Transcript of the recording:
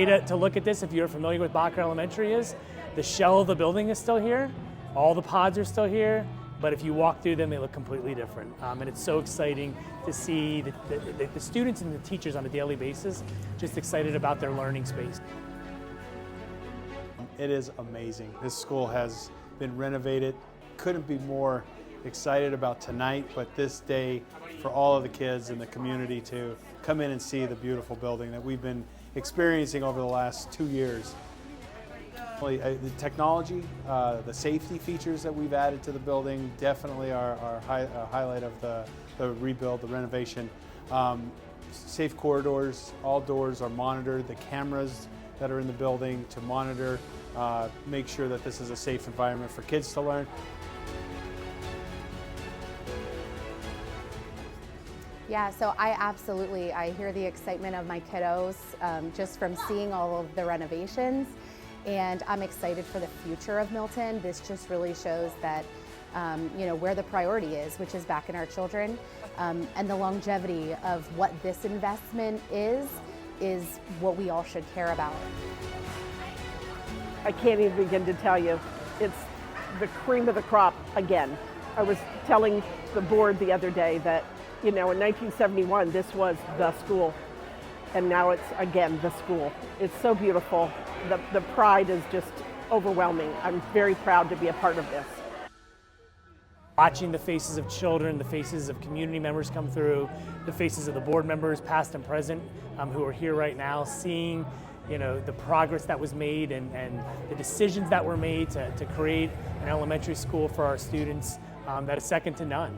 way to look at this, if you're familiar with Baugher Elementary, is the shell of the building is still here, all the pods are still here, but if you walk through them, they look completely different. And it's so exciting to see the students and the teachers on a daily basis just excited about their learning space. It is amazing. This school has been renovated. Couldn't be more excited about tonight, but this day for all of the kids in the community to come in and see the beautiful building that we've been experiencing over the last 2 years. The technology, the safety features that we've added to the building definitely are a highlight of the rebuild, the renovation. Safe corridors, all doors are monitored, the cameras that are in the building to monitor, make sure that this is a safe environment for kids to learn. Yeah, so I hear the excitement of my kiddos just from seeing all of the renovations, and I'm excited for the future of Milton. This just really shows that where the priority is, which is back in our children, and the longevity of what this investment is what we all should care about. I can't even begin to tell you, it's the cream of the crop again. I was telling the board the other day that in 1971, this was the school, and now it's, again, the school. It's so beautiful. The pride is just overwhelming. I'm very proud to be a part of this. Watching the faces of children, the faces of community members come through, the faces of the board members, past and present, who are here right now, seeing the progress that was made and the decisions that were made to create an elementary school for our students that is second to none.